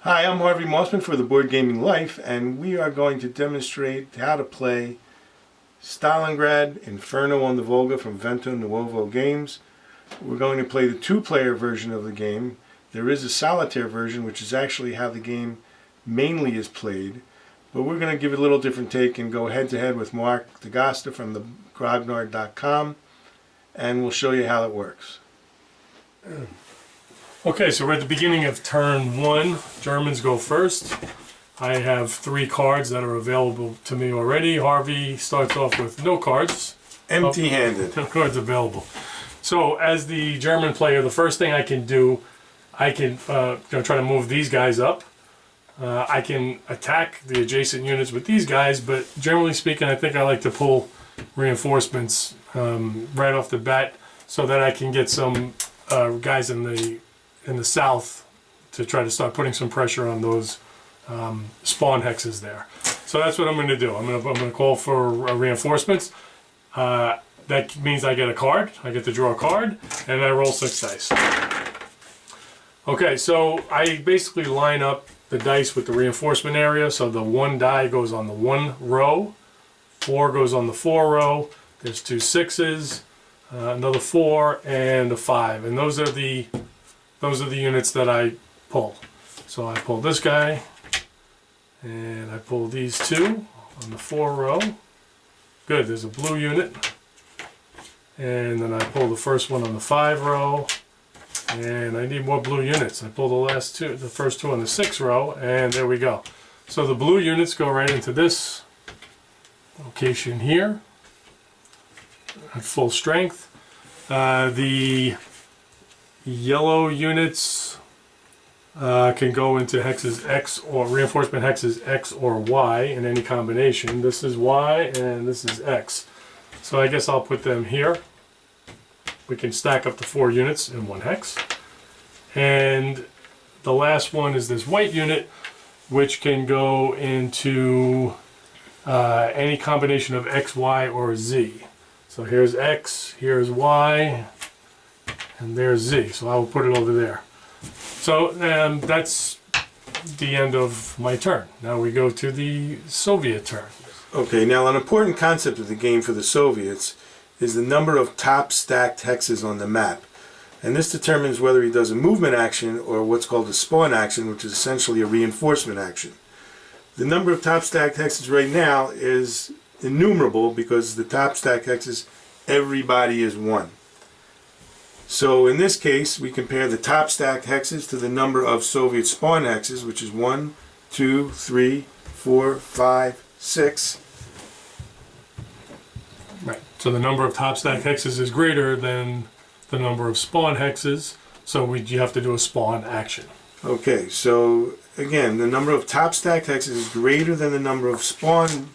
Hi, I'm Harvey Mossman for The Board Gaming Life, and we are going to demonstrate how to play Stalingrad, Inferno on the Volga from Vento, Nuovo games. We're going to play the two-player version of the game. There is a solitaire version, which is actually how the game mainly is played, but we're going to give it a little different take and go head-to-head with Mark DeGosta from TheBoardgamingLife, and we'll show you how it works. Okay, so we're at the beginning of turn one. Germans go first. I have 3 cards that are available to me already. Harvey starts off with no cards. Empty-handed. No cards available. So as the German player, the first thing I can do, I can try to move these guys up. I can attack the adjacent units with these guys, but generally speaking, I think I like to pull reinforcements right off the bat so that I can get some guys in the south to try to start putting some pressure on those spawn hexes there. So that's what I'm going to do. I'm going to call for reinforcements. That means I get a card. I get to draw a card, and I roll 6 dice. Okay, so I basically line up the dice with the reinforcement area. So the 1 die goes on the 1 row, 4 goes on the 4 row. There's 2 6s, another 4, and a 5, and those are the units that I pull. So I pull this guy, and I pull these 2 on the 4 row. Good, there's a blue unit. And then I pull the first one on the 5 row, and I need more blue units. I pull the first 2 on the 6 row, and there we go. So the blue units go right into this location here at full strength. The yellow units can go into hexes X or reinforcement hexes X or Y in any combination. This is Y and this is X. So I guess I'll put them here. We can stack up to 4 units in 1 hex. And the last one is this white unit, which can go into any combination of X, Y, or Z. So here's X, here's Y, and there's Z. So I will put it over there. So that's the end of my turn. Now we go to the Soviet turn. Okay, now an important concept of the game for the Soviets is the number of top stacked hexes on the map. And this determines whether he does a movement action or what's called a spawn action, which is essentially a reinforcement action. The number of top stacked hexes right now is innumerable because the top stacked hexes, everybody is 1. So in this case, we compare the top stacked hexes to the number of Soviet spawn hexes, which is 1, 2, 3, 4, 5, 6. Right. So the number of top stack hexes is greater than the number of spawn hexes, so you have to do a spawn action. Okay, so again, the number of top stacked hexes is greater than the number of spawn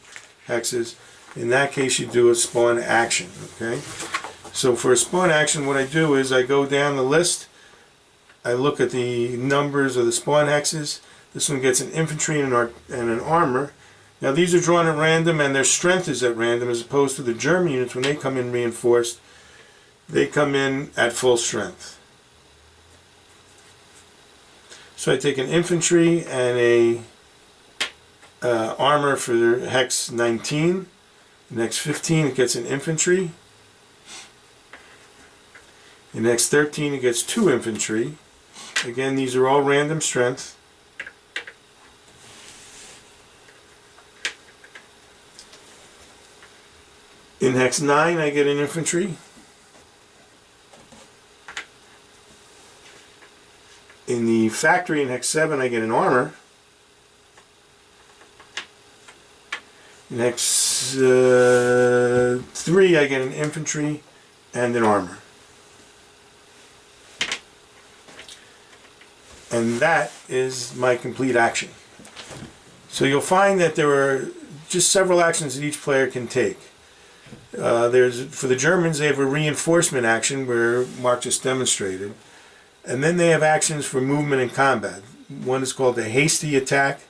hexes. In that case, you do a spawn action. Okay. So for a spawn action, what I do is I go down the list. I look at the numbers of the spawn hexes. This one gets an infantry and an armor. Now these are drawn at random, and their strength is at random, as opposed to the German units. When they come in reinforced, they come in at full strength. So I take an infantry and a armor for hex 19. In hex 15 it gets an infantry. In hex 13 it gets 2 infantry. Again, these are all random strength. In hex 9 I get an infantry. In the factory in hex 7 I get an armor. In hex 3 I get an infantry and an armor. And that is my complete action. So you'll find that there are just several actions that each player can take. For the Germans, they have a reinforcement action where Mark just demonstrated. And then they have actions for movement and combat. One is called the hasty attack.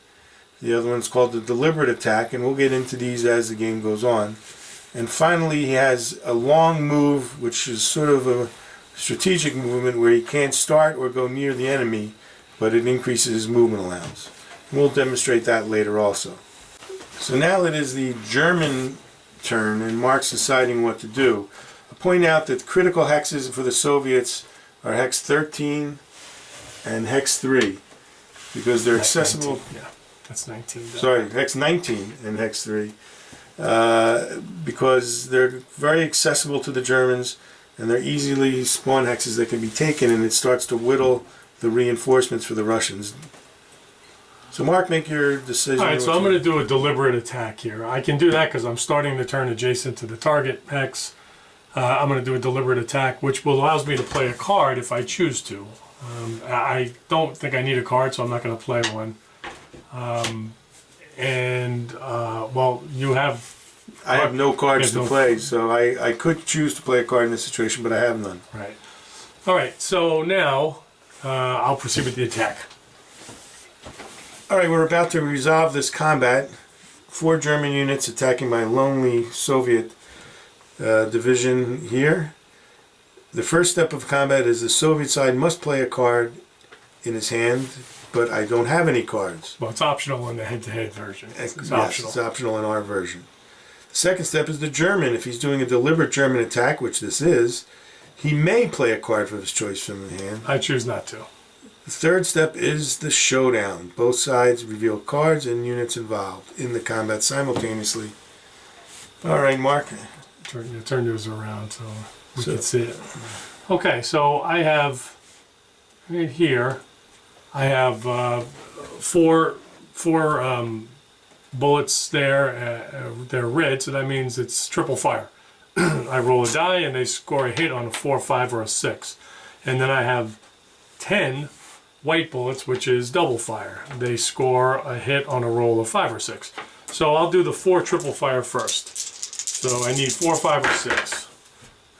The other one is called the deliberate attack. And we'll get into these as the game goes on. And finally, he has a long move, which is sort of a strategic movement where he can't start or go near the enemy but it increases his movement allowance. We'll demonstrate that later also. So now it is the German turn, and Mark's deciding what to do. I'll point out that critical hexes for the Soviets are hex 13 and hex 3, because they're accessible. 19. Yeah, that's 19. Sorry, hex 19 and hex 3, because they're very accessible to the Germans, and they're easily spawn hexes that can be taken, and it starts to whittle the reinforcements for the Russians. So Mark, make your decision. All right, so I'm going to do a deliberate attack here. I can do that because I'm starting the turn adjacent to the target hex. I'm going to do a deliberate attack, which allows me to play a card if I choose to. I don't think I need a card, so I'm not going to play one. Well, you have... I have no cards to play, so I could choose to play a card in this situation, but I have none. Right. All right, so now I'll proceed with the attack. All right, we're about to resolve this combat. 4 German units attacking my lonely Soviet division here. The first step of combat is the Soviet side must play a card in his hand, but I don't have any cards. Well, it's optional in the head-to-head version. It's Yes, optional. it's optional in our version. The second step is the German. If he's doing a deliberate German attack, which this is, he may play a card of his choice from the hand. I choose not to. The third step is the showdown. Both sides reveal cards and units involved in the combat simultaneously. All right, Mark. Turn yours around so we can see it. Okay, so I have right here. I have four bullets there. They're red, so that means it's triple fire. I roll a die and they score a hit on a 4, 5, or a 6, and then I have 10 white bullets, which is double fire. They score a hit on a roll of 5 or 6. So I'll do the 4 triple fire first. So I need 4, 5, or 6.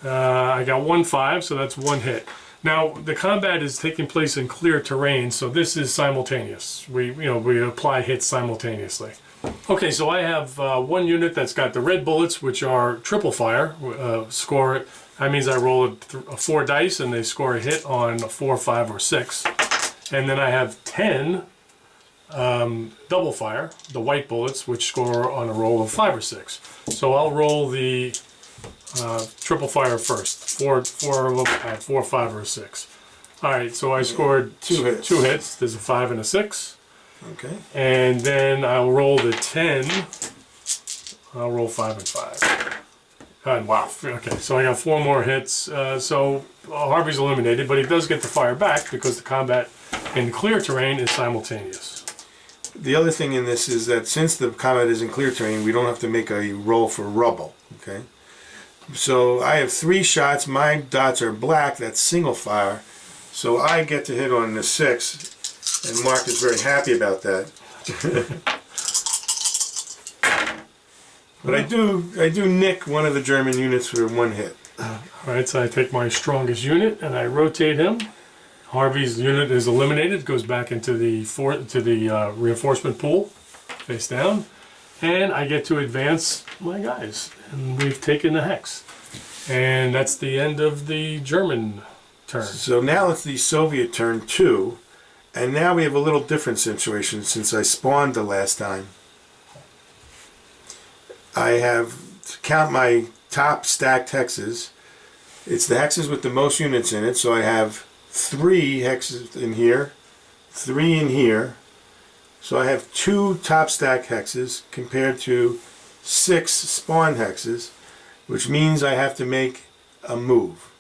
I got 1, 5, so that's 1 hit. Now the combat is taking place in clear terrain, so this is simultaneous. We apply hits simultaneously. Okay, so I have one unit that's got the red bullets, which are triple fire. Score it. That means I roll 4 dice and they score a hit on a 4, 5, or 6. And then I have 10 double fire, the white bullets, which score on a roll of 5 or 6. So I'll roll the triple fire first. 4 of them at 4, 5, or 6. All right, so I scored 2 hits. There's a 5 and a 6. Okay. And then I'll roll the 10. I'll roll 5 and 5. And wow. Okay, so I got 4 more hits. So Harvey's eliminated, but he does get the fire back because the combat in clear terrain is simultaneous. The other thing in this is that since the combat is in clear terrain, we don't have to make a roll for rubble. Okay. So I have 3 shots. My dots are black. That's single fire. So I get to hit on the 6, and Mark is very happy about that. But I do nick one of the German units for 1 hit. All right, so I take my strongest unit and I rotate him. Harvey's unit is eliminated, goes back into the reinforcement pool, face down, and I get to advance my guys. And we've taken the hex, and that's the end of the German turn. So now it's the Soviet turn 2, and now we have a little different situation since I spawned the last time. I have to count my top stacked hexes. It's the hexes with the most units in it, so I have 3 hexes in here, 3 in here. So I have 2 top stack hexes compared to 6 spawn hexes, which means I have to make a move.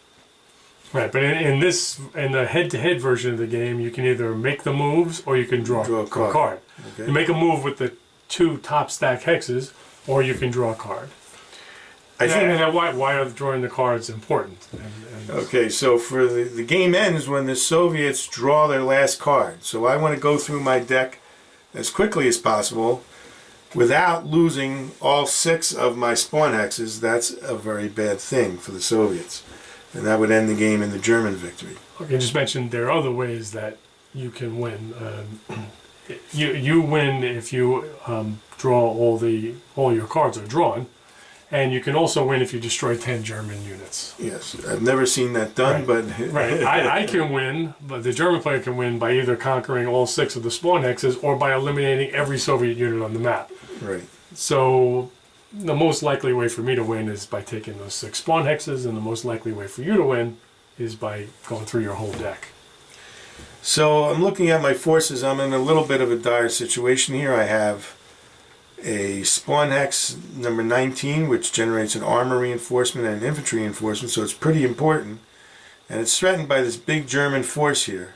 Right, but in the head-to-head version of the game, you can either make the moves or you can draw a card. Okay. You make a move with the 2 top stack hexes, or you can draw a card. I think why are drawing the cards important? Okay, so for the game ends when the Soviets draw their last card. So I want to go through my deck as quickly as possible without losing all 6 of my spawn hexes. That's a very bad thing for the Soviets. And that would end the game in the German victory. Okay, just mentioned there are other ways that you can win. You win if you draw all your cards are drawn, And you can also win if you destroy 10 German units. Yes, I've never seen that done, but Right. I can win, but the German player can win by either conquering all 6 of the spawn hexes or by eliminating every Soviet unit on the map. Right. So the most likely way for me to win is by taking those 6 spawn hexes, and the most likely way for you to win is by going through your whole deck. So I'm looking at my forces. I'm in a little bit of a dire situation here. I have a spawn hex number 19, which generates an armor reinforcement and an infantry reinforcement, so it's pretty important. And it's threatened by this big German force here.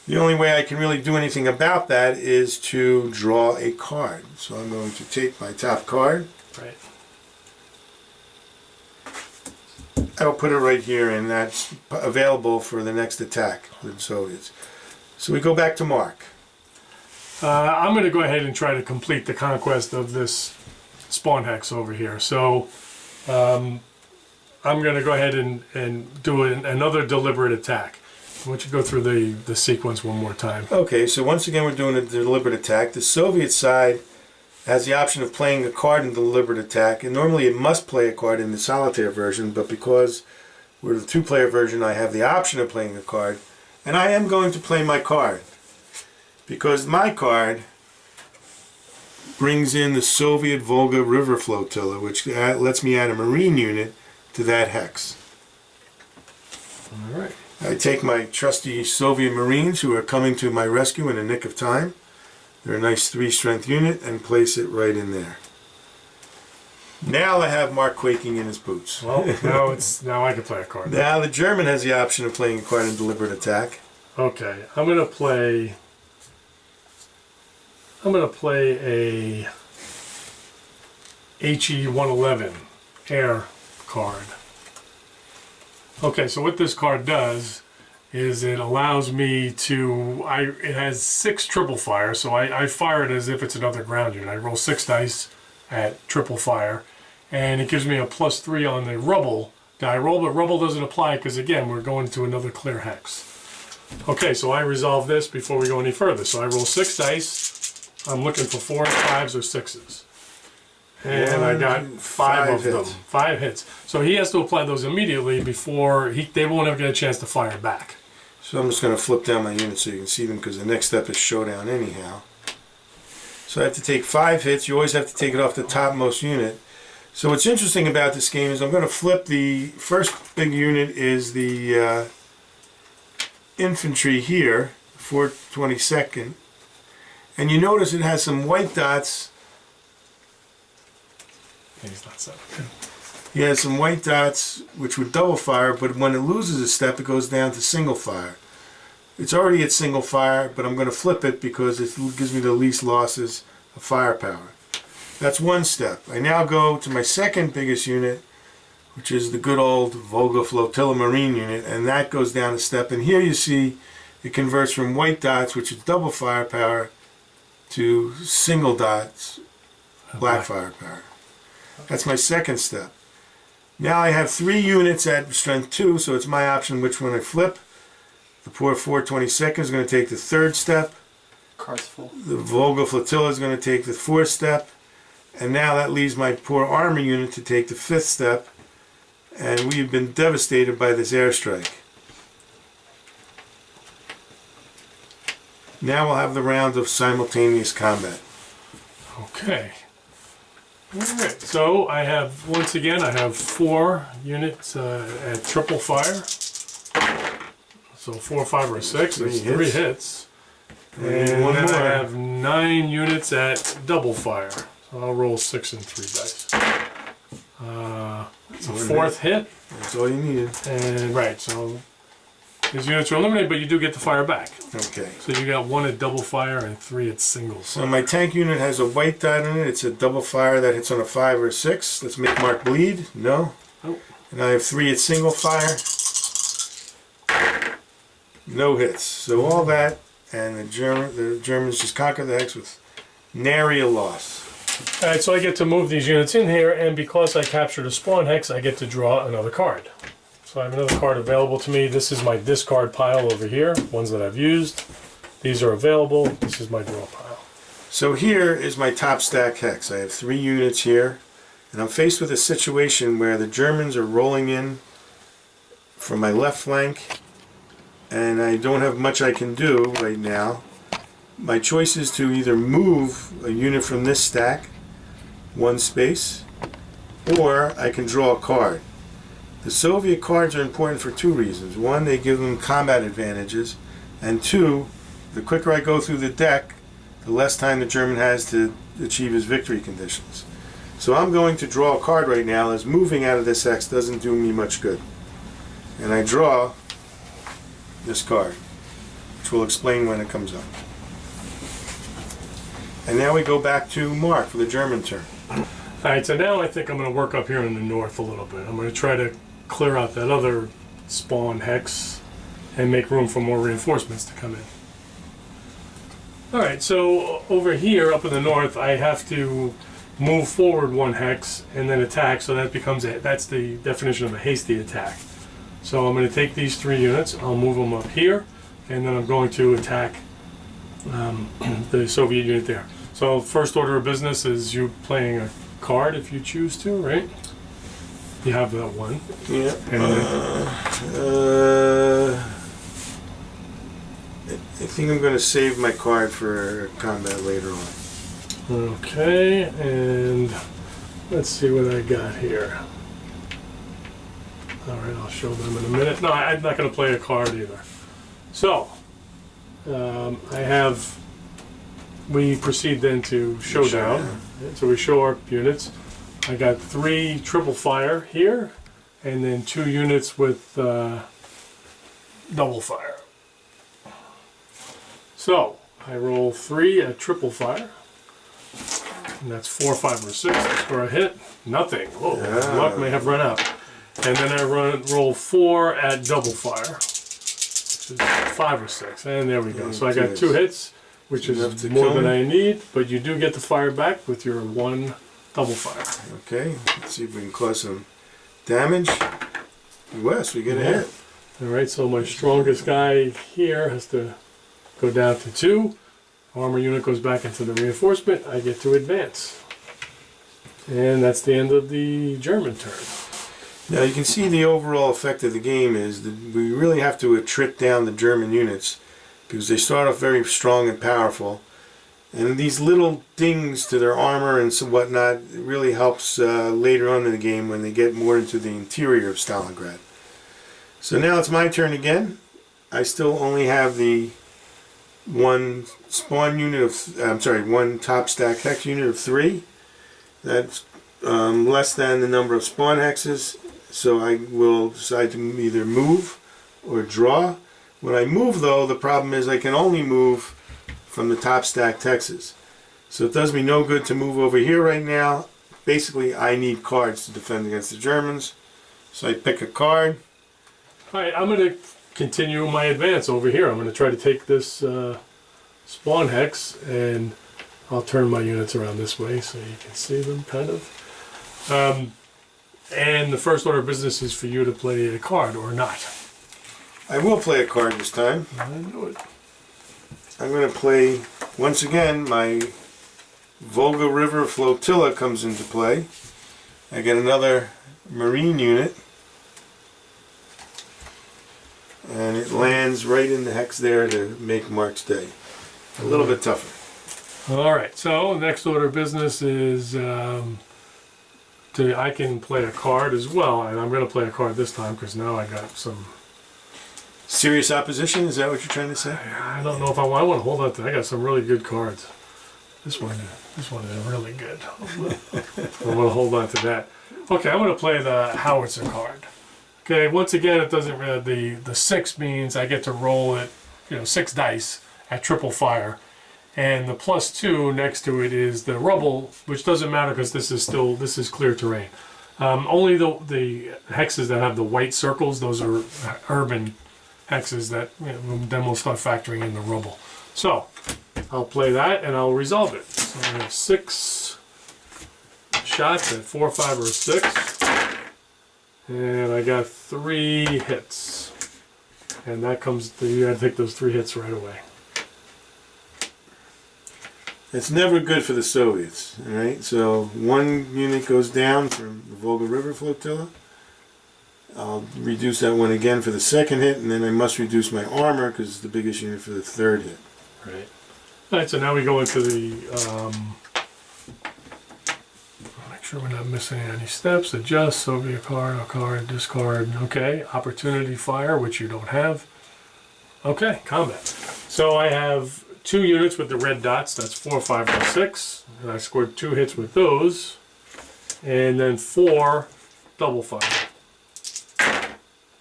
The only way I can really do anything about that is to draw a card. So I'm going to take my top card. Right. I'll put it right here, and that's available for the next attack with the Soviets. So we go back to Mark. I'm going to go ahead and try to complete the conquest of this spawn hex over here. So I'm going to go ahead and do another deliberate attack. Why don't you go through the sequence one more time? Okay, so once again we're doing a deliberate attack. The Soviet side has the option of playing a card in the deliberate attack, and normally it must play a card in the solitaire version, but because we're the 2-player version, I have the option of playing a card, and I am going to play my card. Because my card brings in the Soviet Volga River Flotilla, which lets me add a Marine unit to that hex. All right. I take my trusty Soviet Marines who are coming to my rescue in the nick of time. They're a nice 3-strength unit, and place it right in there. Now I have Mark quaking in his boots. Well, now I can play a card. Now the German has the option of playing a card in deliberate attack. Okay, I'm gonna play a HE 111 air card. Okay, so what this card does is it allows me to, it has 6 triple fire, so I fire it as if it's another ground unit. I roll 6 dice at triple fire, and it gives me a +3 on the rubble die roll, but rubble doesn't apply because, again, we're going to another clear hex. Okay, so I resolve this before we go any further. So I roll 6 dice. I'm looking for 4s, 5s, or 6s. And I got 5 of them. 5 hits. So he has to apply those immediately before they won't ever get a chance to fire back. So I'm just going to flip down my units so you can see them, because the next step is showdown anyhow. So I have to take 5 hits. You always have to take it off the topmost unit. So what's interesting about this game is I'm going to flip the first big unit is the infantry here, 422nd. And you notice it has some white dots. He's not 7. He has some white dots which would double fire, but when it loses a step, it goes down to single fire. It's already at single fire, but I'm going to flip it because it gives me the least losses of firepower. That's one step. I now go to my second biggest unit, which is the good old Volga Flotilla Marine unit, and that goes down a step. And here you see it converts from white dots, which is double firepower, to single dots, black firepower. That's my second step. Now I have 3 units at strength 2, so it's my option which one I flip. The poor 422nd is going to take the 3rd step. Card's full. The Volga Flotilla is going to take the 4th step. And now that leaves my poor armor unit to take the 5th step. And we've been devastated by this airstrike. Now we'll have the round of simultaneous combat. Okay. Alright, so I have, once again, I have 4 units at triple fire. So 4, 5, or 6, that's 3 hits. And one then more. I have 9 units at double fire. So I'll roll 6 and 3 dice. It's a 4th hit. That's all you needed. And right, so these units are eliminated, but you do get the fire back. Okay. So you got 1 at double fire and 3 at single fire. So my tank unit has a white dot in it. It's a double fire that hits on a 5 or 6. Let's make Mark bleed. No. Oh. And I have 3 at single fire. No hits. So all that, and the Germans just conquer the hex with nary a loss. Alright, so I get to move these units in here, and because I captured a spawn hex, I get to draw another card. So I have another card available to me. This is my discard pile over here, ones that I've used. These are available. This is my draw pile. So here is my top stack hex. I have 3 units here, And I'm faced with a situation where the Germans are rolling in from my left flank, and I don't have much I can do right now. My choice is to either move a unit from this stack, one space, or I can draw a card. The Soviet cards are important for two reasons. One, they give them combat advantages, and two, the quicker I go through the deck, the less time the German has to achieve his victory conditions. So I'm going to draw a card right now, as moving out of this X doesn't do me much good. And I draw this card, which will explain when it comes up. And now we go back to Mark for the German turn. Alright, so now I think I'm going to work up here in the north a little bit. I'm going to try to clear out that other spawn hex and make room for more reinforcements to come in. Alright, so over here up in the north I have to move forward one hex and then attack, so that becomes that's the definition of a hasty attack. So I'm going to take these 3 units, I'll move them up here, and then I'm going to attack the Soviet unit there. So first order of business is you playing a card if you choose to, right? You have that one. Yeah. And I think I'm going to save my card for combat later on. okay, and let's see what I got here. Alright, I'll show them in a minute. No, I'm not going to play a card either. So, we proceed then to showdown. So we show our units. I got 3 triple fire here, and then 2 units with double fire. So, I roll 3 at triple fire. And that's 4, 5, or 6 for a hit. Nothing. Whoa, luck may have run out. And then I roll 4 at double fire, which is 5 or 6. And there we go. So I got 2 hits, which is more than I need, but you do get the fire back with your 1 double fire. Okay, let's see if we can cause some damage. Yes, we get a hit. Alright, so my strongest guy here has to go down to 2. Armor unit goes back into the reinforcement. I get to advance. And that's the end of the German turn. Now you can see the overall effect of the game is that we really have to attrit down the German units because they start off very strong and powerful. And these little dings to their armor and some whatnot really helps later on in the game when they get more into the interior of Stalingrad. So now it's my turn again. I still only have the one spawn unit of, one top stack hex unit of 3. That's less than the number of spawn hexes. So I will decide to either move or draw. When I move though, the problem is I can only move from the top stacked hexes. So it does me no good to move over here right now. Basically I need cards to defend against the Germans. So I pick a card. Alright, I'm going to continue my advance over here. I'm going to try to take this spawn hex, and I'll turn my units around this way so you can see them kind of. And the first order of business is for you to play a card or not. I will play a card this time. I know it. I'm going to play, once again, my Volga River Flotilla comes into play. I get another Marine unit. And it lands right in the hex there to make Mark's day. A little bit tougher. Alright, so next order of business is I can play a card as well, and I'm going to play a card this time because now I got some serious opposition. Is that what you're trying to say? I don't know if I want to hold on to. I got some really good cards. This one is really good. I'm going to hold on to that. Okay, I'm going to play the howitzer card. Okay, once again, it doesn't the 6 means I get to roll it, 6 dice at triple fire. And the +2 next to it is the rubble, which doesn't matter because this is clear terrain. Only the hexes that have the white circles, those are urban hexes that then we'll start factoring in the rubble. So I'll play that and I'll resolve it. So I have 6 shots at 4, 5, or 6, and I got 3 hits. And that comes, you gotta take those 3 hits right away. It's never good for the Soviets, all right? So one unit goes down from the Volga River Flotilla. I'll reduce that one again for the second hit, and then I must reduce my armor because it's the biggest unit for the third hit. Right. All right, so now we go into the, make sure we're not missing any steps. Adjust, Soviet card, a card, discard. Okay, opportunity fire, which you don't have. Okay, combat. So I have 2 units with the red dots. That's 4, 5, and 6. And I scored 2 hits with those. And then 4 double fire.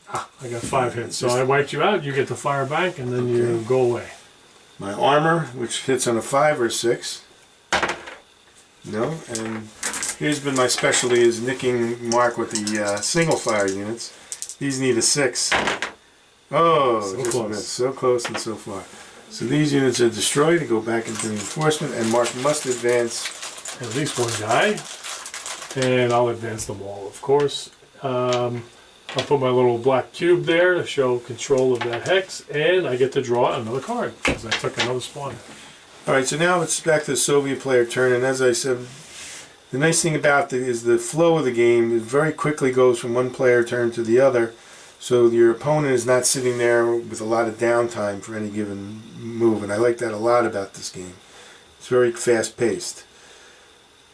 Ah, I got 5 hits. So I wiped you out. You get the fire back, and then you go away. My armor, which hits on a 5 or 6. No, and here's been my specialty is nicking Mark with the single fire units. These need a 6. Oh, So just close. missed. So close and so far. So these units are destroyed and go back into reinforcement, and Mark must advance. At least one guy. And I'll advance them all, of course. I'll put my little black cube there to show control of that hex, and I get to draw another card because I took another spawn. Alright, so now it's back to the Soviet player turn, and as I said, the nice thing about it is the flow of the game. It very quickly goes from one player turn to the other, so your opponent is not sitting there with a lot of downtime for any given move, and I like that a lot about this game. It's very fast paced.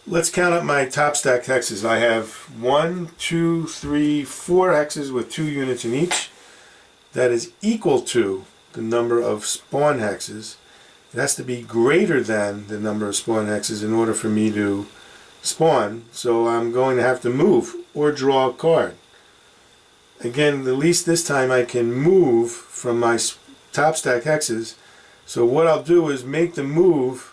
Let's count up my top stack hexes. I have 1, 2, 3, 4 hexes with 2 units in each. That is equal to the number of spawn hexes. It has to be greater than the number of spawn hexes in order for me to spawn. So I'm going to have to move or draw a card. Again, at least this time I can move from my top stack hexes. So what I'll do is make the move.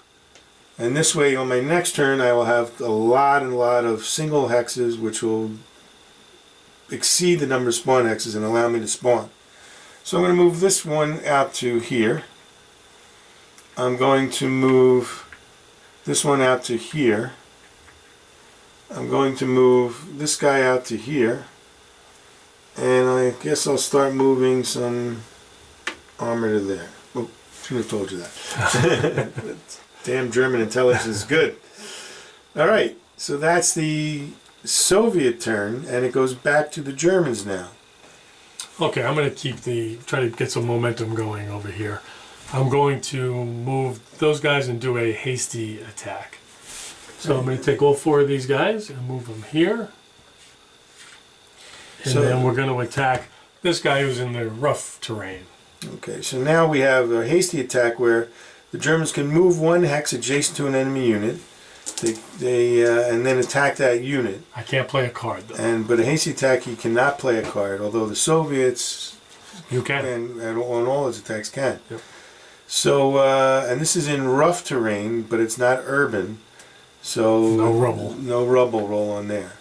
And this way, on my next turn, I will have a lot of single hexes, which will exceed the number of spawn hexes and allow me to spawn. So I'm going to move this one out to here. I'm going to move this one out to here. I'm going to move this guy out to here. And I guess I'll start moving some armor to there. Oh, should have told you that. Damn German intelligence is good. Alright, so that's the Soviet turn, and it goes back to the Germans now. Okay, I'm going to try to get some momentum going over here. I'm going to move those guys and do a hasty attack. So I'm going to take all 4 of these guys and move them here. And then we're going to attack this guy who's in the rough terrain. Okay, so now we have a hasty attack where the Germans can move 1 hex adjacent to an enemy unit, and then attack that unit. I can't play a card though. But a hasty attack, he cannot play a card, although the Soviets You can. and on all his attacks can. Yep. So, and this is in rough terrain, but it's not urban, so No rubble. No rubble roll on there.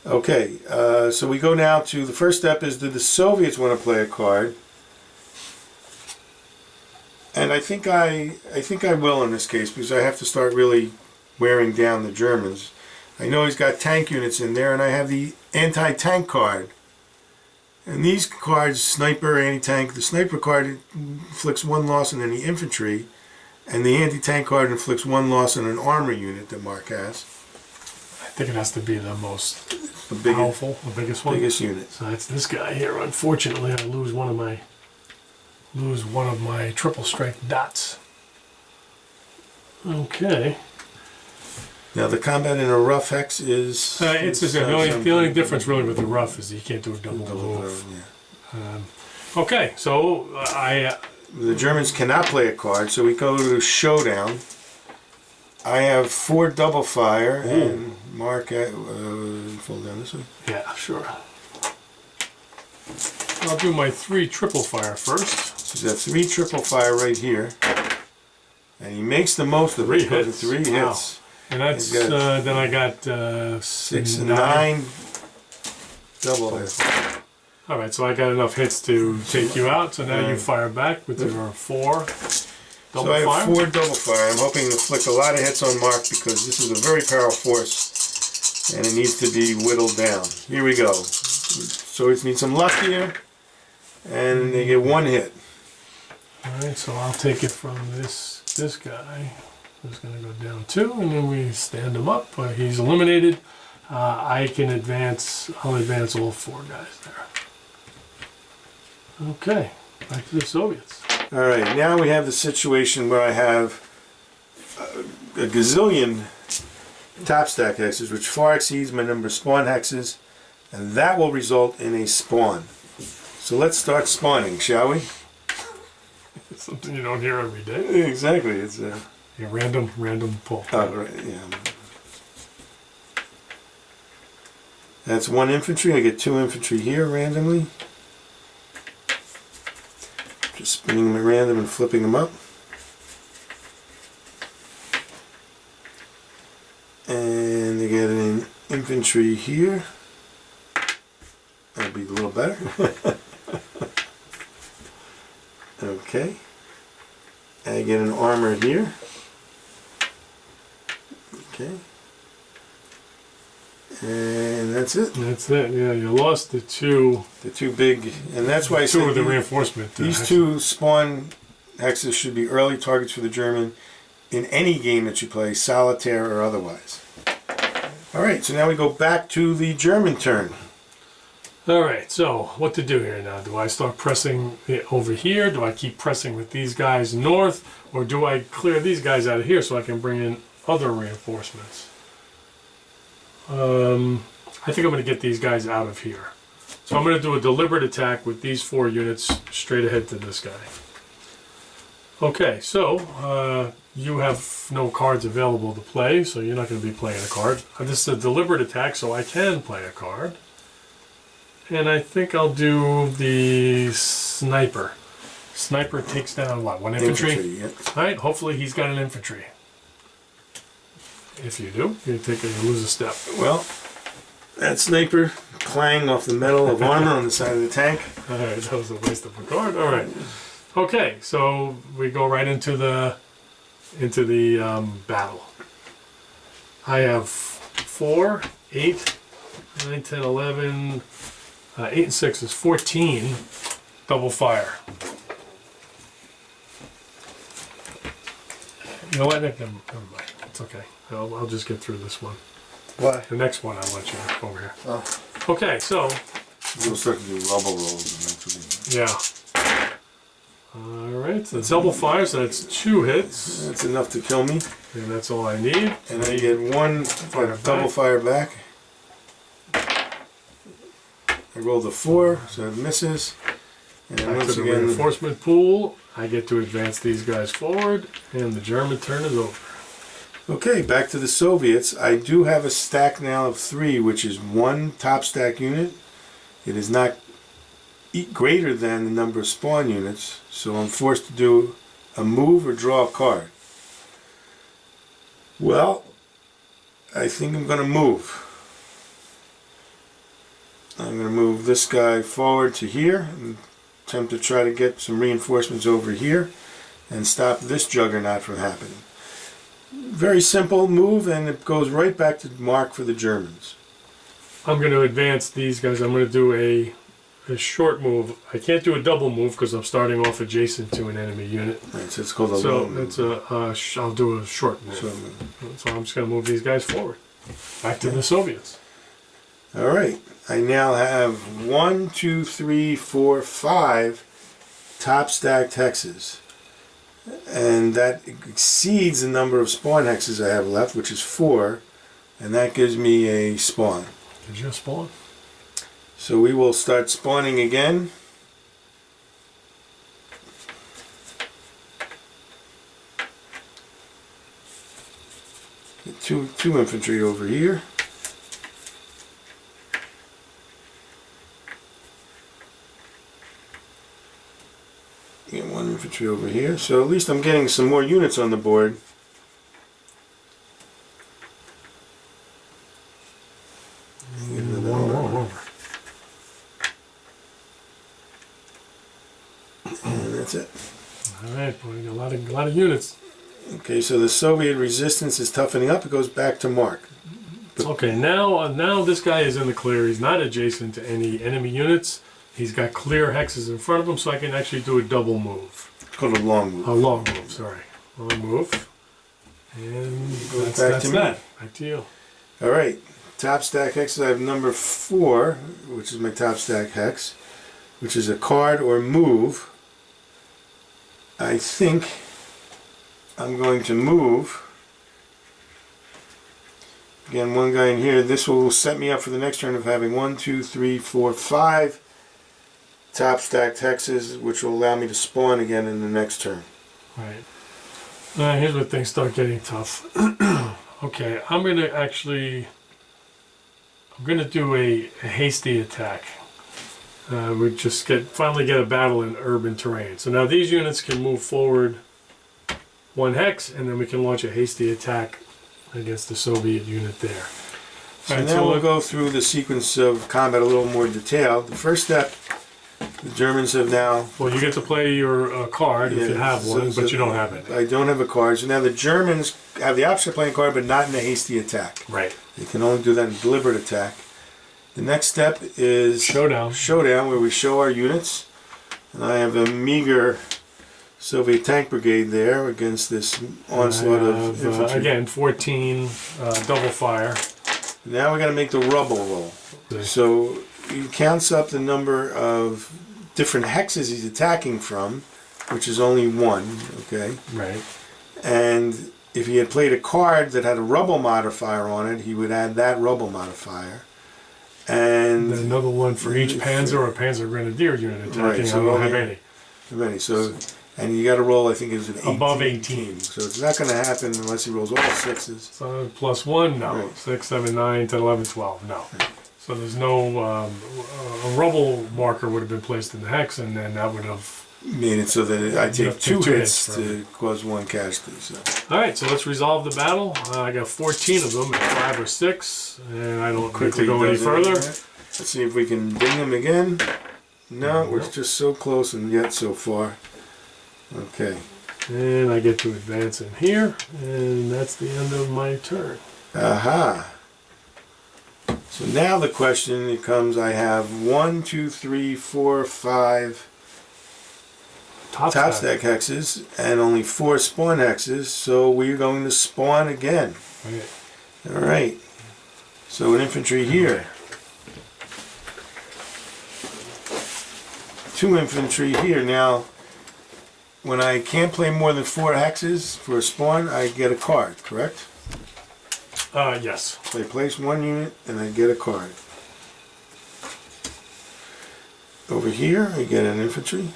Okay, so we go now to the first step is, do the Soviets want to play a card? And I think I will in this case, because I have to start really wearing down the Germans. I know he's got tank units in there, and I have the anti-tank card. And these cards, sniper, anti-tank, the sniper card inflicts 1 loss on any infantry, and the anti-tank card inflicts 1 loss on an armor unit that Mark has. I think it has to be the most The biggest, powerful, the biggest one. biggest unit. So that's this guy here. Unfortunately, I lose one of my triple strength dots. Okay. Now the combat in a rough hex is... It's just the only difference really with the rough is you can't do a double move. Yeah. Okay, so The Germans cannot play a card, so we go to showdown. I have 4 double fire, and Mark, fall down this way. yeah, sure. I'll do my 3 triple fire first. So he's got 3 triple fire right here, and he makes the most of it. 3 hits. 3 hits. Wow. And that's then I got 6 and 9 double hits. All right, so I got enough hits to take you out. So now you fire back with your 4 double So I have fire. 4 double fire. I'm hoping to inflict a lot of hits on Mark because this is a very powerful force, and it needs to be whittled down. Here we go. So it needs some luck here, and they get 1 hit. All right, so I'll take it from this guy. Just going to go down 2, and then we stand him up. He's eliminated. I can advance. I'll advance all 4 guys there. Okay, back to the Soviets. All right, now we have the situation where I have a gazillion top stack hexes, which far exceeds my number of spawn hexes, and that will result in a spawn. So let's start spawning, shall we? It's something you don't hear every day. Exactly, it's a random pull. oh, right, yeah. That's 1 infantry. I get 2 infantry here randomly. Just spinning them at random and flipping them up. And they get an infantry here. That'll be a little better. Okay. I get an armor here. Okay. And that's it. That's it. Yeah, you lost the 2. The 2 big, and that's why I 2 said of the reinforcement. these 2 spawn hexes should be early targets for the German in any game that you play, solitaire or otherwise. All right, so now we go back to the German turn. All right, so what to do here now? Do I start pressing it over here? Do I keep pressing with these guys north? Or do I clear these guys out of here so I can bring in other reinforcements? I think I'm going to get these guys out of here. So I'm going to do a deliberate attack with these 4 units straight ahead to this guy. Okay, so you have no cards available to play, so you're not going to be playing a card. This is a deliberate attack, so I can play a card. And I think I'll do the sniper. Sniper takes down what? 1 infantry? Yeah. Alright, hopefully he's got an infantry. If you do, you lose a step. Well, that sniper clang off the metal of armor on the side of the tank. Alright, that was a waste of a card. Alright. Okay, so we go right into the battle. I have 4, 8, 9, 10, 11, 8 and 6 is 14 double fire. You know what? Never mind. It's okay. I'll just get through this one. Why? The next one I'll let you over here. Oh. Okay, so. We'll start to do rubble rolls eventually. Yeah. Alright, so it's double fire, so that's 2 hits. That's enough to kill me. And that's all I need. And I get 1 double fire back. I rolled a 4, so it misses. And then Back once to the again, reinforcement pool. I get to advance these guys forward, and the German turn is over. okay, back to the Soviets. I do have a stack now of 3, which is 1 top stack unit. It is not greater than the number of spawn units, so I'm forced to do a move or draw a card. Well, I think I'm going to move. I'm going to move this guy forward to here and attempt to try to get some reinforcements over here and stop this juggernaut from happening. Very simple move, and it goes right back to mark for the Germans. I'm going to advance these guys. I'm going to do a short move. I can't do a double move because I'm starting off adjacent to an enemy unit. Right, so it's called a So long it's I'll do a short move. So I'm just going to move these guys forward. Back to the Soviets. All right. I now have 1, 2, 3, 4, 5 top stacked hexes. And that exceeds the number of spawn hexes I have left, which is 4. And that gives me a spawn. Did you spawn? So we will start spawning again. Get two infantry over here. Get 1 infantry over here. So at least I'm getting some more units on the board. And that's it. All right, boy, a lot of units. Okay, so the Soviet resistance is toughening up. It goes back to mark. Okay, now this guy is in the clear. He's not adjacent to any enemy units. He's got clear hexes in front of him, so I can actually do a double move. It's called a long move. A long move, sorry. Long move. Back to me. Back to you. All right. Top stack hexes. I have number 4, which is my top stack hex, which is a card or move. I think I'm going to move. Again, one guy in here. This will set me up for the next turn of having 1, 2, 3, 4, 5 top stacked hexes, which will allow me to spawn again in the next turn. Right. Here's where things start getting tough. Okay, I'm going to do a hasty attack. We just finally get a battle in urban terrain. So now these units can move forward 1 hex, and then we can launch a hasty attack against the Soviet unit there. So Right, now we'll go through the sequence of combat a little more detailed. The first step, the Germans have now... Well, you get to play your card if you have one, but you don't have it. I don't have a card. So now the Germans have the option of playing a card, but not in a hasty attack. Right. They can only do that in deliberate attack. The next step is Showdown, where we show our units. And I have a meager Soviet tank brigade there against this onslaught of infantry. Again, 14 double fire. Now we're going to make the rubble roll. Right. So he counts up the number of different hexes he's attacking from, which is only 1, okay? Right. And if he had played a card that had a rubble modifier on it, he would add that rubble modifier. And then another one for each Panzer or Panzer Grenadier unit attacking. Right, so I don't have any. So, and you got to roll, I think it was an 18. Above 18. So it's not going to happen unless he rolls all 6s. So +1, no. Right. 6, 7, 9, 10, 11, 12, no. So there's no, a rubble marker would have been placed in the hex, and then that would have... Made it so that I take 2 hits to it. cause 1 casualty. So. Alright, so let's resolve the battle. I got 14 of them at 5 or 6, and I don't need to go any further. Let's see if we can ding him again. No, we're just so close and yet so far. Okay. And I get to advance in here, and that's the end of my turn. Aha. So now the question becomes, I have 1, 2, 3, 4, 5 top stack hexes and only 4 spawn hexes, so we're going to spawn again. Right. Alright. So an infantry here. 2 infantry here. Now, when I can't play more than 4 hexes for a spawn, I get a card, correct? Yes. So I place 1 unit and I get a card. Over here, I get an infantry.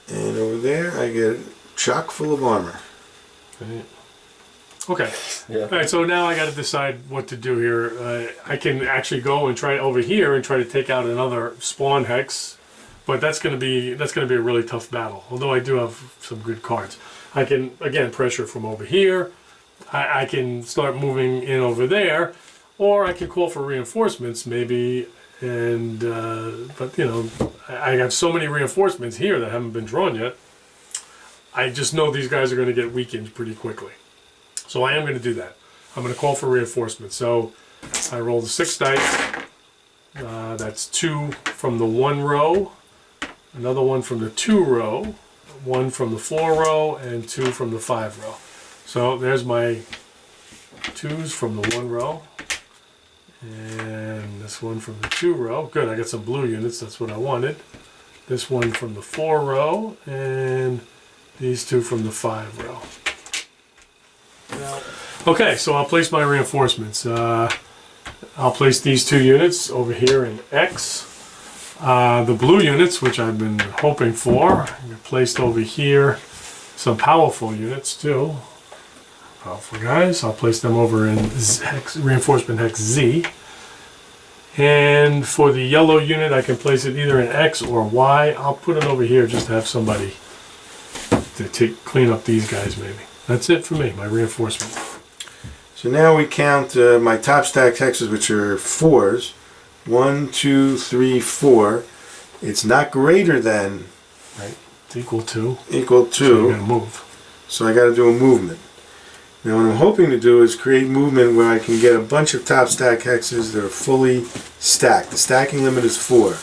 And over there, I get chock full of armor. Right. Okay. Yeah. All right. So now I got to decide what to do here. I can actually go and try over here and try to take out another spawn hex, but that's going to be a really tough battle. Although I do have some good cards, I can again pressure from over here. I can start moving in over there, or I can call for reinforcements maybe. And but you know, I got so many reinforcements here that haven't been drawn yet. I just know these guys are going to get weakened pretty quickly. So I am going to do that. I'm going to call for reinforcements. So I roll the 6 dice. That's 2 from the 1 row, another 1 from the 2 row, 1 from the 4 row, and 2 from the 5 row. So there's my 2s from the 1 row. And this 1 from the 2 row. Good, I got some blue units, that's what I wanted. This 1 from the 4 row, and these 2 from the 5 row. Okay, so I'll place my reinforcements. I'll place these 2 units over here in X. The blue units, which I've been hoping for, are placed over here. Some powerful units too. Powerful guys. I'll place them over in reinforcement hex Z. And for the yellow unit, I can place it either in X or Y. I'll put it over here just to have somebody to clean up these guys maybe. That's it for me, my reinforcement. So now we count my top stacked hexes, which are 4s. 1, 2, 3, 4. It's not greater than. Right. It's equal to. Equal to. So you gotta move. So I got to do a movement. Now what I'm hoping to do is create movement where I can get a bunch of top stack hexes that are fully stacked. The stacking limit is 4.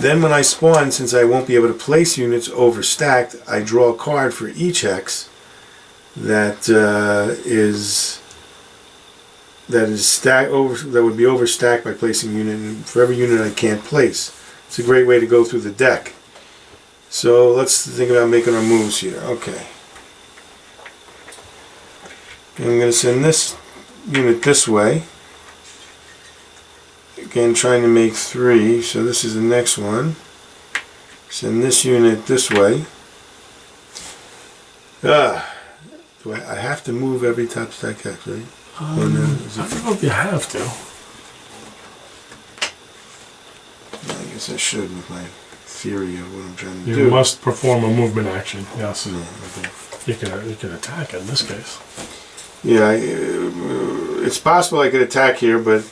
Then when I spawn, since I won't be able to place units overstacked, I draw a card for each hex that is stacked over, that would be overstacked by placing a unit. And for every unit I can't place, it's a great way to go through the deck. So let's think about making our moves here. Okay. I'm going to send this unit this way. Again, trying to make 3. So this is the next one. Send this unit this way. Do I have to move every top stack hex, right? I don't know if you have to. I guess I should with my theory of what I'm trying to You do. must perform a movement action. Yes. Yeah, okay. You can attack in this case. Yeah, it's possible I could attack here, but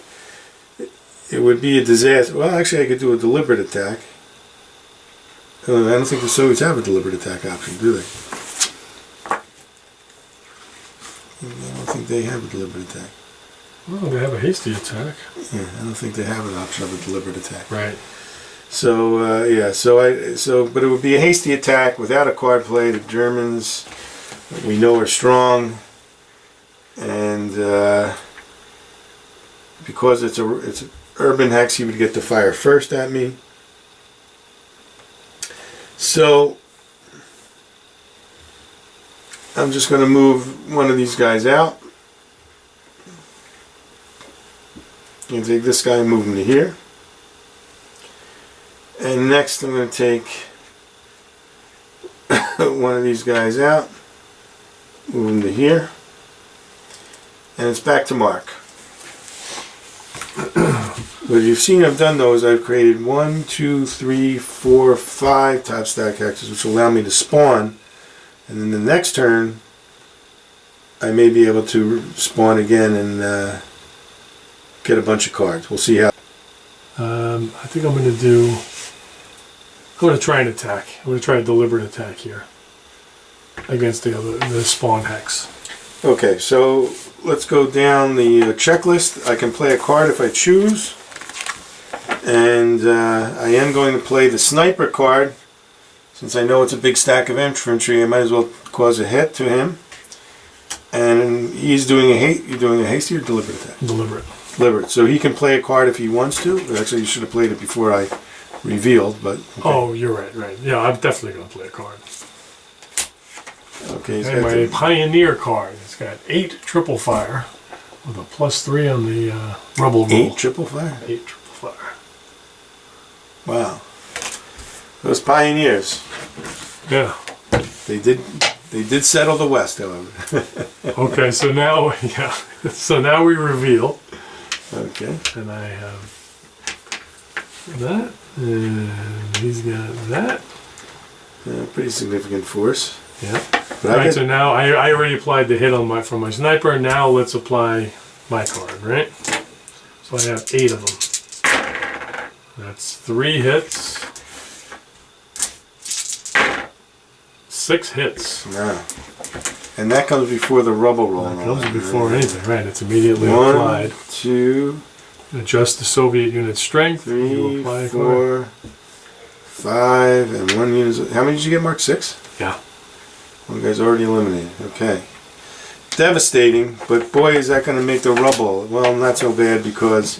it would be a disaster. Well, actually, I could do a deliberate attack. I don't think the Soviets have a deliberate attack option, do they? I don't think they have a deliberate attack. Well, they have a hasty attack. Yeah, I don't think they have an option of a deliberate attack. Right. So yeah, but it would be a hasty attack without a card play. The Germans, we know, are strong, and because it's an urban hex, he would get to fire first at me. So I'm just going to move one of these guys out. I'm going to take this guy and move him to here. And next I'm going to take one of these guys out, move him to here, and it's back to mark. What you've seen I've done though is I've created 1, 2, 3, 4, 5 top stack hexes, which will allow me to spawn, and then the next turn I may be able to spawn again and get a bunch of cards. We'll see how. I think I'm going to try an attack. I'm going to try a deliberate attack here against the spawn hex. Okay, so let's go down the checklist. I can play a card if I choose, and I am going to play the sniper card. Since I know it's a big stack of infantry, I might as well cause a hit to him. And he's doing you're doing a hasty or deliberate attack? Deliberate. Deliberate. So he can play a card if he wants to. Actually, you should have played it before I revealed, but okay. Oh, you're right. Yeah, I'm definitely going to play a card. Okay, he's And got my Pioneer card. It's got 8 triple fire with a +3 on the Rebel roll. 8 triple fire? 8 triple fire. Wow. Those Pioneers. Yeah. They did settle the West, however. Okay, so now, yeah. So now we reveal. Okay. And I have that. And he's got that. Pretty significant force. Yeah. But Alright, so now I already applied the hit from my sniper. Now let's apply my card, right? So I have 8 of them. That's 3 hits. 6 hits. Yeah. And that comes before the rubble roll. That comes before anything, right? It's immediately 1, applied. 2, Adjust the Soviet unit strength. 3, 4, 5, and 1 unit. How many did you get, Mark? 6? Yeah. One guy's already eliminated. Okay. Devastating, but boy, is that going to make the rubble. Well, not so bad because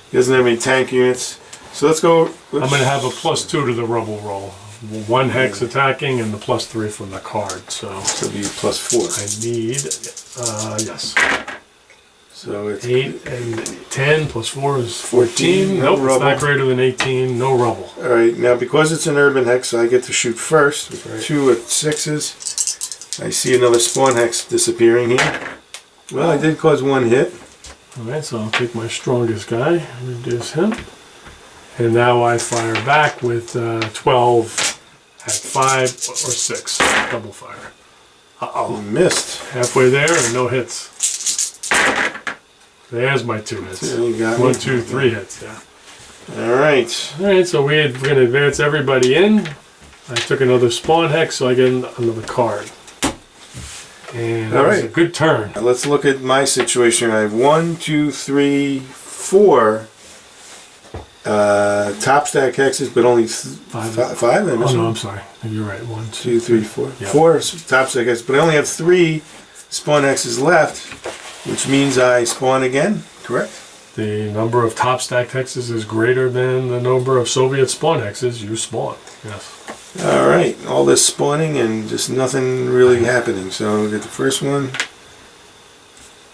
he doesn't have any tank units. So let's go. I'm going to have a +2 to the rubble roll. 1 hex attacking and the +3 from the card. So it'll be +4. I need, yes. So it's 8 and 10 +4 is 14. No Nope, rubble. it's not greater than 18. No rubble. all right. Now, because it's an urban hex, I get to shoot first with Right. 2 at 6s. I see another spawn hex disappearing here. Well, I did cause 1 hit. Alright, so I'll take my strongest guy, reduce him. And now I fire back with 12 at 5 or 6. Double fire. Uh-oh. Missed. Halfway there and no hits. There's my 2 hits. Yeah, you got 1, me. 2, 3 hits, yeah. All right. Alright, so we're going to advance everybody in. I took another spawn hex, so I get another card. And that was a good turn. Now let's look at my situation. I have 1, 2, 3, 4 top stack hexes, but only five. I Oh missed no, one. I'm sorry. You're right. 1, 2, 3, 4. Yep. 4 top stack hexes, but I only have 3 spawn hexes left, which means I spawn again. Correct. The number of top stacked hexes is greater than the number of Soviet spawn hexes. You spawn. Yes. All right, all this spawning and just nothing really happening. So we get the first one,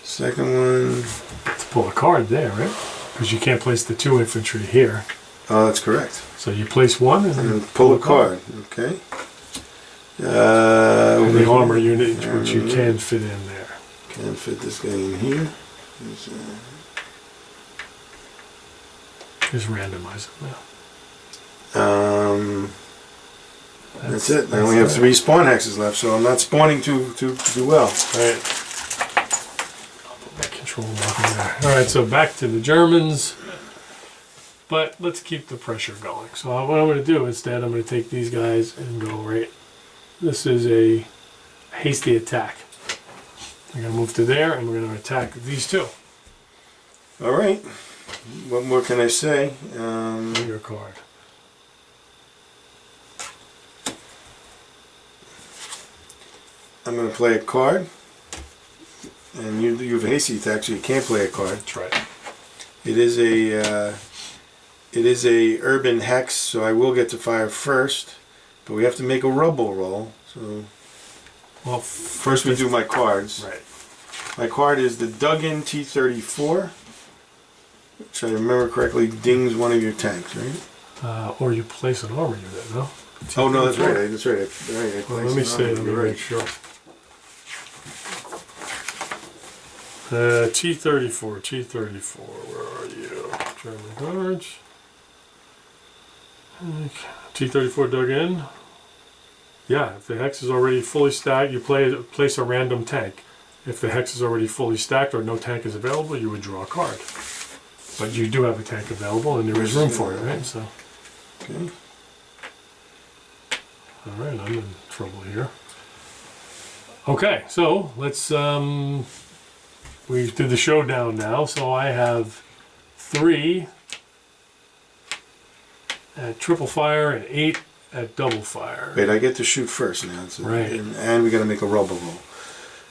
second one. To pull a card there, right? Because you can't place the 2 infantry here. Oh, that's correct. So you place 1 and And then pull a card. Okay. And the armor here. unit, which you can fit in there. Can't fit this guy in here. Just randomize it now. That's it. I only have 3 spawn hexes left, so I'm not spawning too well. Right. I'll put my control marker there. All right, so back to the Germans. But let's keep the pressure going. So what I'm going to do instead, I'm going to take these guys and go right. This is a hasty attack. I'm going to move to there, and we're going to attack these 2. All right. What more can I say? Your card. I'm going to play a card, and you have a hasty attack, so you can't play a card. That's right. It is a urban hex, so I will get to fire first, but we have to make a rubble roll. So Well, first we do my cards. Right. My card is the dug-in T-34, which I remember correctly dings one of your tanks, right? Or you place an armor unit, no? Oh no, that's right. That's right. Well, let me see. Let me make sure. T-34, where are you? German guards. T-34 dug in. Yeah, if the hex is already fully stacked, you place a random tank. If the hex is already fully stacked or no tank is available, you would draw a card. But you do have a tank available and there is room for it, right? So. Okay. Alright, I'm in trouble here. Okay, so let's we do the showdown now. So I have 3 at triple fire and 8 at double fire. Wait, I get to shoot first now. Right. And we got to make a rubble roll.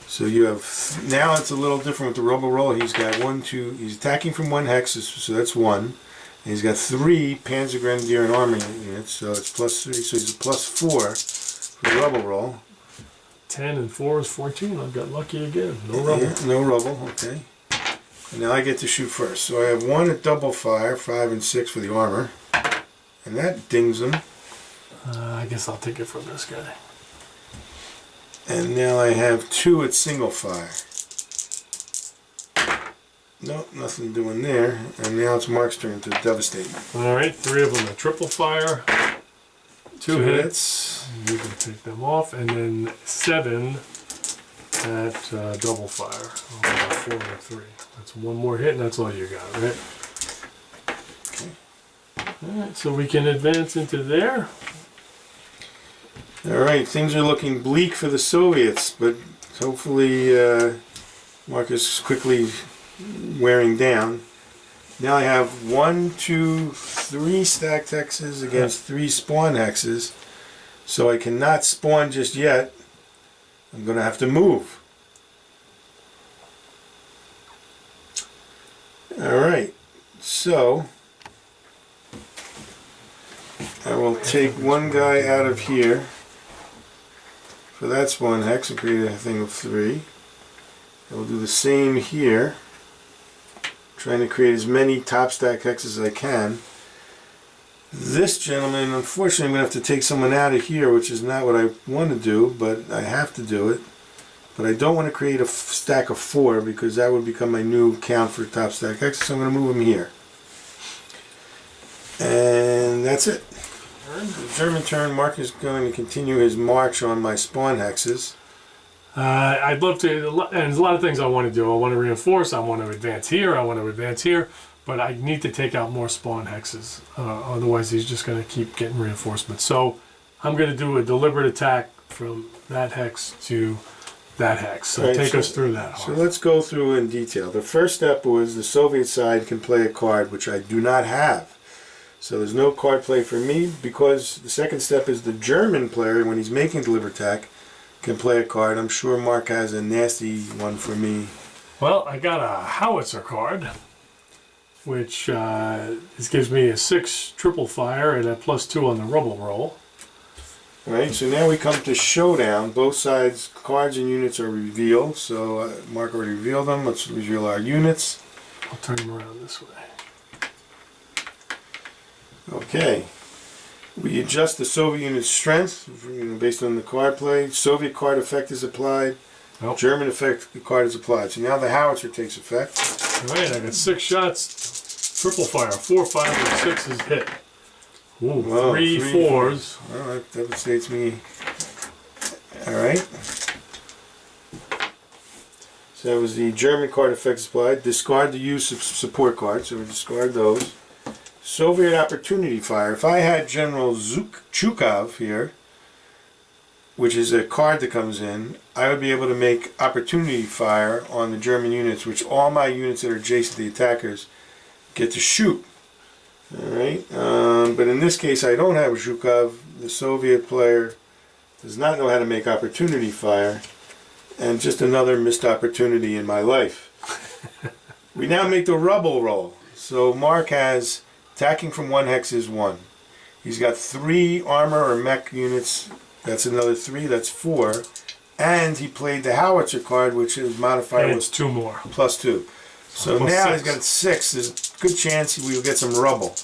So you have, now it's a little different with the rubble roll. He's got 1, 2, he's attacking from 1 hex, so that's 1. And he's got 3 Panzer Grenadier and armor units, so it's +3, so he's a +4 for the rubble roll. 10 and 4 is 14. I've got lucky again. No rubble. Yeah, no rubble, okay. And now I get to shoot first. So I have 1 at double fire, 5 and 6 for the armor. And that dings him. I guess I'll take it from this guy. And now I have 2 at single fire. Nope, nothing doing there. And now it's Mark's turn to devastate. Alright, 3 of them at triple fire. 2 hits. You can take them off. And then 7 at double fire. Oh, I got 4 and a 3. That's 1 more hit and that's all you got, right? Okay. Alright, so we can advance into there. Alright, things are looking bleak for the Soviets, but hopefully Mark is quickly wearing down. Now I have 1, 2, 3 stacked hexes against 3 spawn hexes, so I cannot spawn just yet. I'm going to have to move. Alright, so I will take 1 guy out of here. So that's 1 hex and create a thing of 3. I will do the same here. Trying to create as many top stack hexes as I can. This gentleman, unfortunately, I'm going to have to take someone out of here, which is not what I want to do, but I have to do it. But I don't want to create a stack of 4 because that would become my new count for top stack hexes, so I'm going to move him here. And that's it. The German turn. Mark is going to continue his march on my spawn hexes. I'd love to, and there's a lot of things I want to do. I want to reinforce, I want to advance here, I want to advance here, but I need to take out more spawn hexes. Otherwise he's just going to keep getting reinforcements. So I'm going to do a deliberate attack from that hex to that hex. So Right, take us through that. So let's go through in detail. The first step was the Soviet side can play a card, which I do not have. So there's no card play for me because the second step is the German player, when he's making deliver attack, can play a card. I'm sure Mark has a nasty one for me. Well, I got a howitzer card, which this gives me a 6 triple fire and a +2 on the rubble roll. Alright, so now we come to showdown. Both sides, cards and units are revealed. So Mark already revealed them. Let's reveal our units. I'll turn them around this way. Okay. We adjust the Soviet unit's strength based on the card play. Soviet card effect is applied. Nope. German effect card is applied. So now the howitzer takes effect. Alright, I got 6 shots, triple fire, 4, 5, and 6 is hit. Ooh, Whoa, 3 4s. Well, that devastates me. Alright. So that was the German card effects applied. Discard the use of support cards, so we discard those. Soviet opportunity fire. If I had General Chukov here, which is a card that comes in, I would be able to make opportunity fire on the German units, which all my units that are adjacent to the attackers get to shoot. Alright, but in this case I don't have Zhukov. The Soviet player does not know how to make opportunity fire, and just another missed opportunity in my life. We now make the rubble roll. So Mark has attacking from 1 hex is 1. He's got 3 armor or mech units. That's another 3, that's 4. And he played the howitzer card, which is modifier And was it's 2 more. +2. So Plus now 6. he's got 6. There's a good chance we will get some rubble.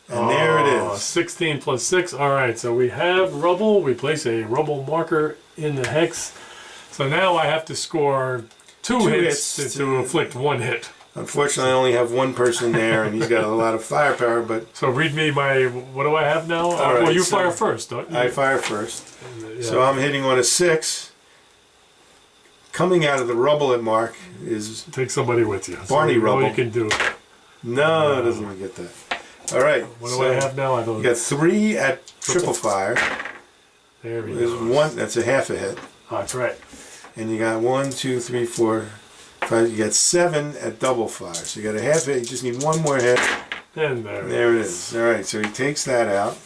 And there it is. 16 + 6. Alright, so we have rubble. We place a rubble marker in the hex. So now I have to score 2 hits to inflict 1 hit. Unfortunately, I only have one person there, and he's got a lot of firepower, but So read me my, what do I have now? right, well, you so fire first, don't you? I fire first. Yeah. So I'm hitting on a 6. Coming out of the rubble at Mark is... Take somebody with you. Barney so rubble. All you can do. No, it doesn't even get that. All right. What do I have now? I don't. You got 3 at triple fire. There we There's go. 1. That's a half a hit. Oh, that's right. And you got 1, 2, 3, 4, 5. You got 7 at double fire. So you got a half hit. You just need 1 more hit. And There it is. All right. So he takes that out,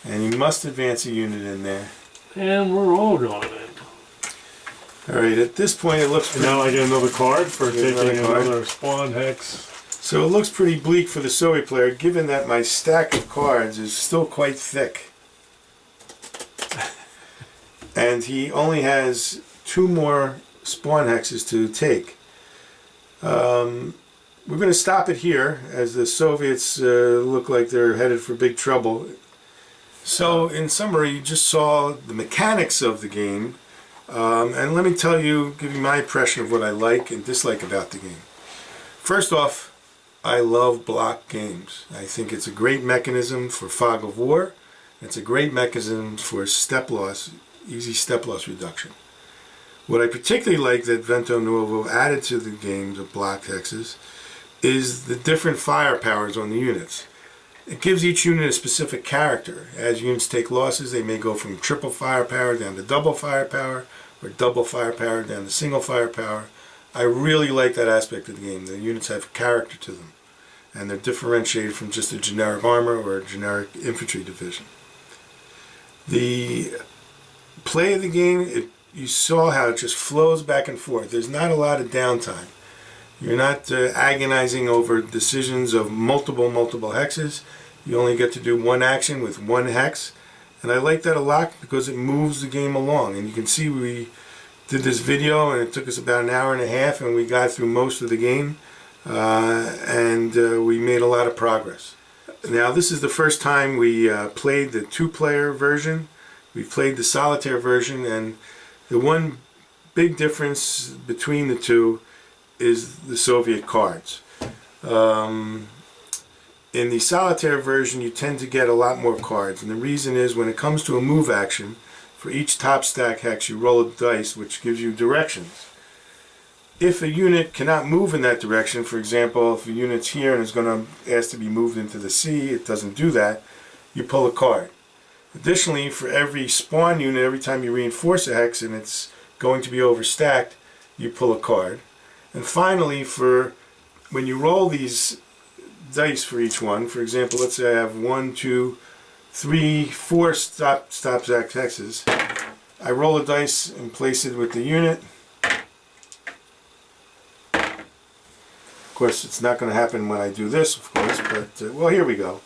and he must advance a unit in there. And we're all going in. All right. At this point, it looks. And now I get another card for Get taking another card. another spawn hex. So it looks pretty bleak for the Soviet player, given that my stack of cards is still quite thick. And he only has 2 more spawn hexes to take. We're going to stop it here, as the Soviets look like they're headed for big trouble. So, in summary, you just saw the mechanics of the game. And let me tell you, give you my impression of what I like and dislike about the game. First off, I love block games. I think it's a great mechanism for fog of war. It's a great mechanism for step loss, easy step loss reduction. What I particularly like that Vento Nuovo added to the game of block hexes is the different firepowers on the units. It gives each unit a specific character. As units take losses, they may go from triple firepower down to double firepower, or double firepower down to single firepower. I really like that aspect of the game. The units have character to them, and they're differentiated from just a generic armor or a generic infantry division. The play of the game, you saw how it just flows back and forth. There's not a lot of downtime. You're not agonizing over decisions of multiple hexes. You only get to do 1 action with 1 hex, and I like that a lot because it moves the game along. And you can see we did this video, and it took us about an hour and a half, and we got through most of the game, and we made a lot of progress. Now, this is the first time we played the 2-player version. We played the solitaire version, and the one big difference between the two is the Soviet cards. In the solitaire version, you tend to get a lot more cards, and the reason is when it comes to a move action, for each top stack hex you roll a dice which gives you directions. If a unit cannot move in that direction, for example, if a unit's here and is going to ask to be moved into the sea, it doesn't do that, you pull a card. Additionally, for every spawn unit, every time you reinforce a hex and it's going to be overstacked, you pull a card. And finally, for when you roll these dice for each one. For example, let's say I have 1, 2, 3, 4 stop stack hexes. I roll a dice and place it with the unit. Of course, it's not going to happen when I do this, of course, but, well, here we go.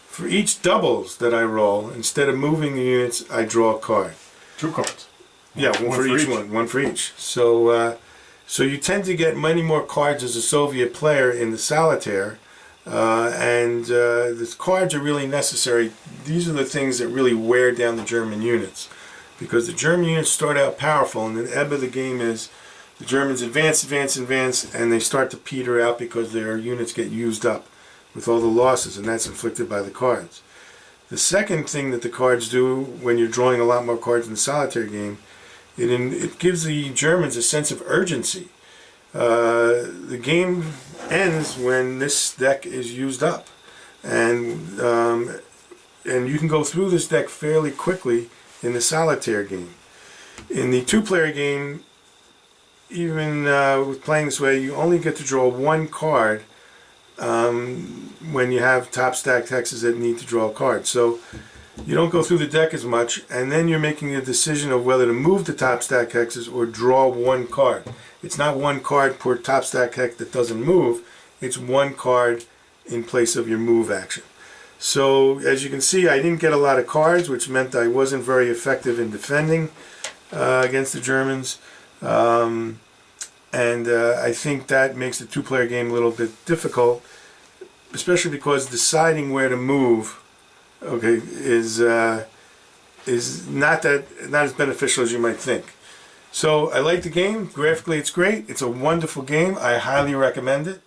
For each doubles that I roll, instead of moving the units, I draw a card. 2 cards. Yeah, one for each one. One for each. So, so you tend to get many more cards as a Soviet player in the solitaire, and the cards are really necessary. These are the things that really wear down the German units, because the German units start out powerful, and the ebb of the game is the Germans advance, advance, advance, and they start to peter out because their units get used up with all the losses, and that's inflicted by the cards. The second thing that the cards do when you're drawing a lot more cards in the solitaire game, it gives the Germans a sense of urgency. The game ends when this deck is used up, and you can go through this deck fairly quickly in the solitaire game. In the two-player game, even with playing this way, you only get to draw 1 card when you have top stacked hexes that need to draw a card. So you don't go through the deck as much, and then you're making a decision of whether to move the top stack hexes or draw 1 card. It's not 1 card per top stack hex that doesn't move, it's 1 card in place of your move action. So as you can see, I didn't get a lot of cards, which meant I wasn't very effective in defending against the Germans. I think that makes the two-player game a little bit difficult, especially because deciding where to move, okay, is not as beneficial as you might think. So I like the game. Graphically, it's great. It's a wonderful game. I highly recommend it.